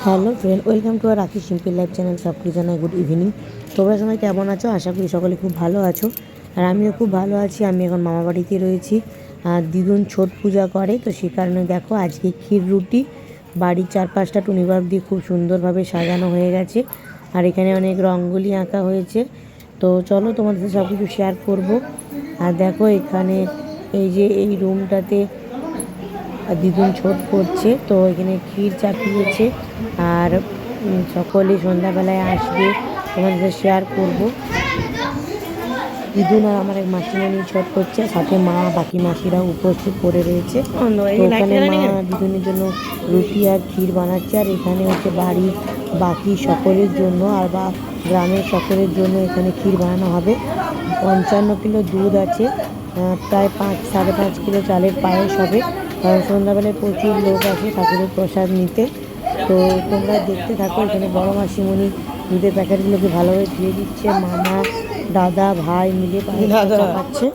Hello friend, welcome to আর রাখি simple life channel. সবকে জানাই গুড ইভিনিং। তোমরা সবাই কেমন আছো? আশা করি সকলে খুব ভালো আছো, আর আমিও খুব ভালো আছি। আমি এখন মামা বাড়িতে রয়েছি, আর দিদুন ছট পূজা করে, তো সেই কারণে দেখো আজকে ক্ষীর রুটি, বাড়ির চারপাশটা টুনিবাল্ব দিয়ে খুব সুন্দরভাবে সাজানো হয়ে গেছে, আর এখানে অনেক রঙ্গোলি আঁকা হয়েছে। তো চলো তোমাদের সাথে সব কিছু শেয়ার করবো। আর দেখো এখানে এই যে এই রুমটাতে দিদুন ছট করছে, তো এখানে ক্ষীর চাপিয়েছে, আর সকলে সন্ধ্যাবেলায় আসবে, তোমাদের সাথে শেয়ার করবো। দিদুন আর আমার এক মাসিমণি ছট করছে, সাথে মা বাকি মাসিরাও উপস্থিত করে রয়েছে। তো ওখানে মা দিদুনের জন্য রুটি আর ক্ষীর বানাচ্ছে, আর এখানে হচ্ছে বাড়ির বাকি সকলের জন্য আর বা গ্রামের সকলের জন্য এখানে ক্ষীর বানানো হবে। 55 কিলো দুধ আছে, প্রায় 5-5.5 কিলো চালের পায়েস হবে, কারণ সন্ধ্যাবেলায় প্রচুর লোক আসে ঠাকুরের প্রসাদ নিতে। তো তোমরা দেখতে থাকো। এখানে বড় মাসিমণি দুধের প্যাকেটগুলোকে ভালোভাবে ধুয়ে দিচ্ছে, মামা দাদা ভাই মিলে চাপাচ্ছে।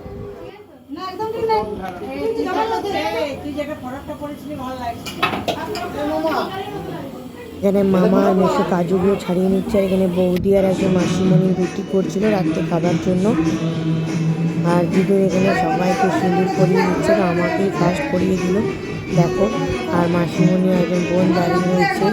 এখানে মামা আর মেশো কাজুগুলো ছাড়িয়ে নিচ্ছে, আর এখানে বৌদি আর একজন মাসিমণি রুটি করছিল রাত্রে খাবার জন্য। আর দিদুন এখানে সবাইকে সিঁদুর পরিয়ে দিচ্ছে, তো আমাকেই ফার্স্ট পরিয়ে দিল দেখো। আর মাসিমণি একজন বোন দাঁড়িয়ে রয়েছে।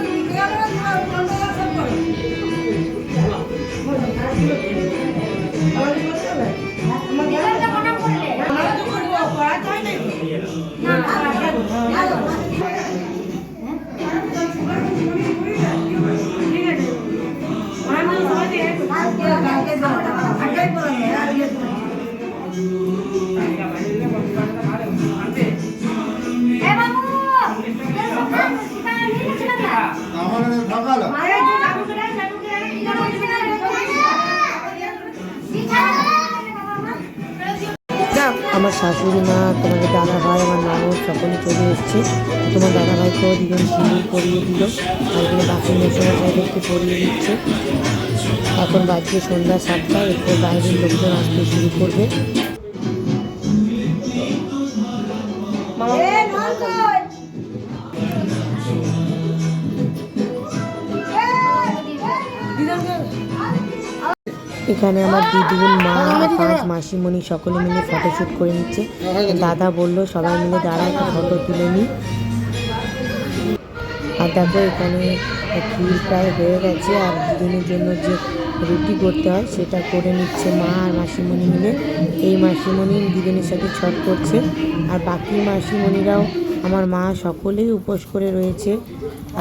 আমার শাশুড়ি মা, তোমাদের দাদা ভাই, আমার ননদ সকলে চলে এসছে। তোমার দাদা ভাইকেও দিদুন সিঁদুর পরিয়ে দিল, আর এখানে বাকি মেশোমশাইদেরকে পরিয়ে দিচ্ছে। এখন বাজছে সন্ধ্যা 7টা, এরপর বাইরের লোকজন আসতে শুরু করবে। এখানে আমার দিদুন, মা, 5 মাসিমণি সকলে মিলে ফটোশ্যুট করে নিচ্ছে। দাদা বললো সবাই মিলে দাঁড়া একটা ফটো তুলে নিই। আর দেখো এখানে ক্ষীর প্রায় হয়ে গেছে, আর দিদুনের জন্য যে রুটি করতে হয় সেটা করে নিচ্ছে মা আর মাসিমণি মিলে। এই মাসিমণি দিদুনের সাথে ছট করছে, আর বাকি মাসিমণিরাও আমার মা সকলেই উপোস করে রয়েছে।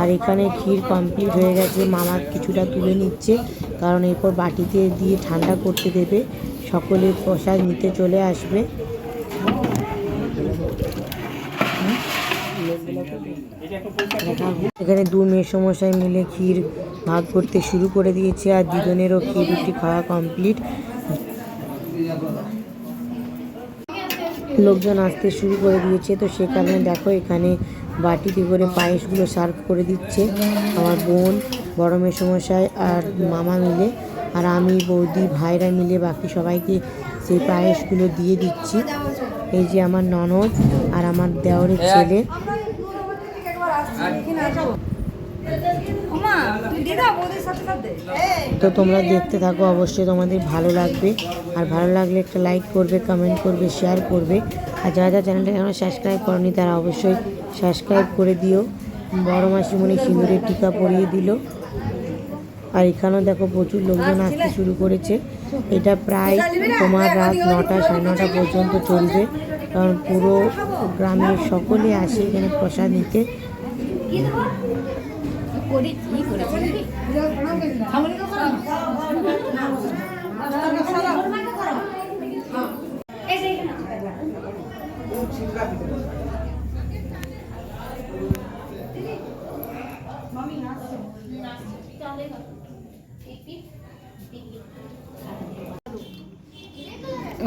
আর এখানে ক্ষীর কমপ্লিট হয়ে গেছে, মামা কিছুটা তুলে নিচ্ছে, কারণ এরপর বাটিতে দিয়ে ঠান্ডা করতে দেবে, সকলে প্রসাদ নিতে চলে আসবে। এখানে 2 মেসমশাই মিলে ক্ষীর ভাগ করতে শুরু করে দিয়েছে, আর দিদুনেরও ক্ষীর রুটি খাওয়া কমপ্লিট। লোকজন আসতে শুরু করে দিয়েছে, তো সে কারণে দেখো এখানে বাটিতে করে পায়েসগুলো সার্ভ করে দিচ্ছে আমার বোন, বড় মেসমশাই আর মামা মিলে, আর আমি, বৌদি, ভাইরা মিলে বাকি সবাইকে সেই পায়েসগুলো দিয়ে দিচ্ছি। এই যে আমার ননদ আর আমার দেওরের ছেলে। তো তোমরা দেখতে থাকো, অবশ্যই তোমাদের ভালো লাগবে, আর ভালো লাগলে একটা লাইক করবে, কমেন্ট করবে, শেয়ার করবে, আর যারা যারা চ্যানেলটা এখনো সাবস্ক্রাইব করনি তারা অবশ্যই সাবস্ক্রাইব করে দিও। বড় মাসিমণি সিঁদুরের টিকা পরিয়ে দিল, আর এখানেও দেখো প্রচুর লোকজন আসতে শুরু করেছে। এটা প্রায় তোমার রাত 9টা 9:30 পর্যন্ত চলবে, কারণ পুরো গ্রামের সকলে আসে এখানে প্রসাদ নিতে।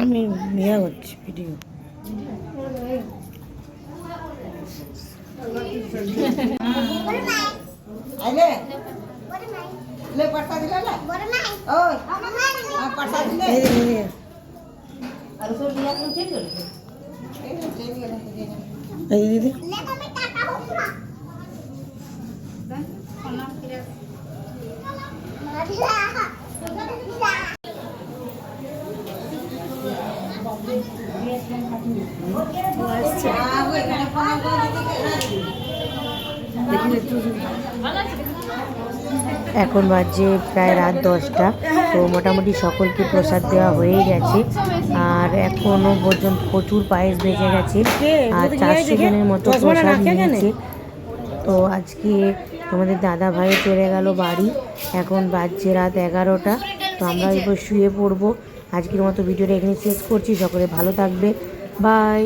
আমি মেয়া করছি ভিডিও। দিদি এখন বাজে প্রায় রাত 10টা। তো মোটামুটি সকলকে প্রসাদ দেওয়া হয়ে গেছে, আর এখনো পর্যন্ত প্রচুর পায়েস বেঁচে গেছে, আর 400 জনের মতো প্রসাদ নিয়েছে। তো আজকে আমাদের দাদা ভাই চলে গেল বাড়ি, এখন বাজছে রাত 11টা। তো আমরা এবার শুয়ে পড়বো। আজকের মতো ভিডিওটা এখানে শেষ করছি। সকলে ভালো থাকবে, বাই।